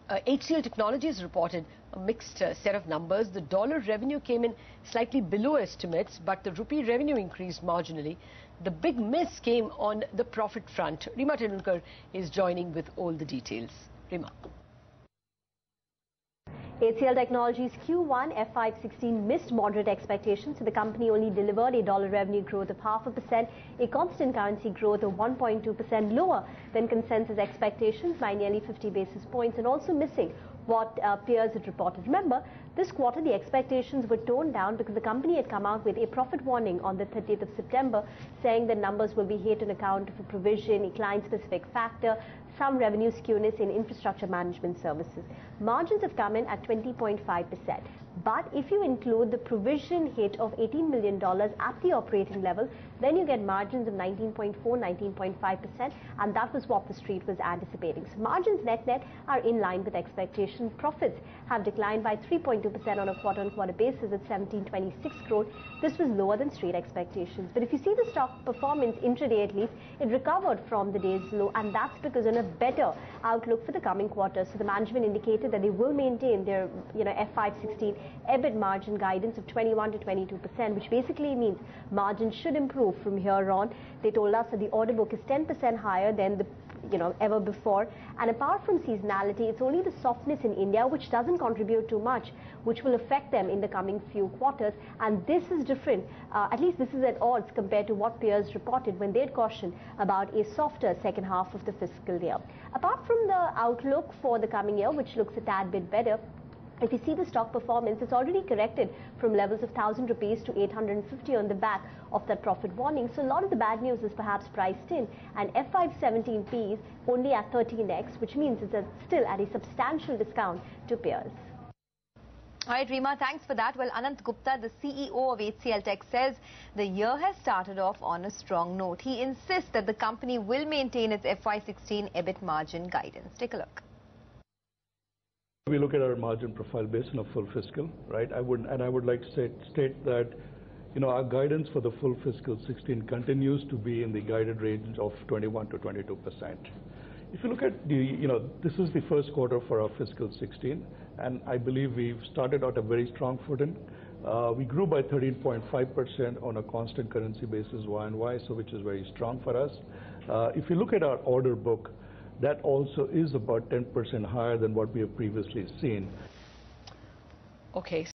HCL Technologies reported a mixed set of numbers. The dollar revenue came in slightly below estimates, but the rupee revenue increased marginally. The big miss came on the profit front. Reema Tendulkar is joining with all the details. Reema. HCL Technologies Q1 FY16 missed moderate expectations, so the company only delivered a dollar revenue growth of 0.5%, a constant currency growth of 1.2% lower than consensus expectations by nearly 50 basis points, and also missing what peers had reported. Remember, this quarter the expectations were toned down because the company had come out with a profit warning on the 30th of September, saying that numbers will be hit on account of a provision, a client-specific factor, some revenue skewness in infrastructure management services. Margins have come in at 20.5%. But if you include the provision hit of $18 million at the operating level, then you get margins of 19.4, 19.5%, and that was what the street was anticipating. So margins net-net are in line with expectations. Profits have declined by 3.2% on a quarter-on-quarter basis at 1726 crore. This was lower than street expectations. But if you see the stock performance intraday at least, it recovered from the day's low, and that's because in a better outlook for the coming quarters. So the management indicated that they will maintain their FY16 EBIT margin guidance of 21 to 22%, which basically means margins should improve from here on. They told us that the order book is 10% higher than the ever before, and apart from seasonality, it's only the softness in India which doesn't contribute too much, which will affect them in the coming few quarters. And this is different, at least this is at odds compared to what peers reported when they had cautioned about a softer second half of the fiscal year. Apart from the outlook for the coming year, which looks a tad bit better, if you see the stock performance, it's already corrected from levels of 1,000 rupees to 850 on the back of that profit warning. So a lot of the bad news is perhaps priced in, and F517 P is only at 13x, which means it's still at a substantial discount to peers. All right, Reema, thanks for that. Well, Anant Gupta, the CEO of HCL Tech, says the year has started off on a strong note. He insists that the company will maintain its FY16 EBIT margin guidance. Take a look. We look at our margin profile based on a full fiscal, right? I would like to state that, our guidance for the full fiscal 16 continues to be in the guided range of 21 to 22%. If you look at this is the first quarter for our fiscal 16, and I believe we've started out a very strong footing. We grew by 13.5% on a constant currency basis Y&Y, so which is very strong for us. If you look at our order book, that also is about 10% higher than what we have previously seen. Okay.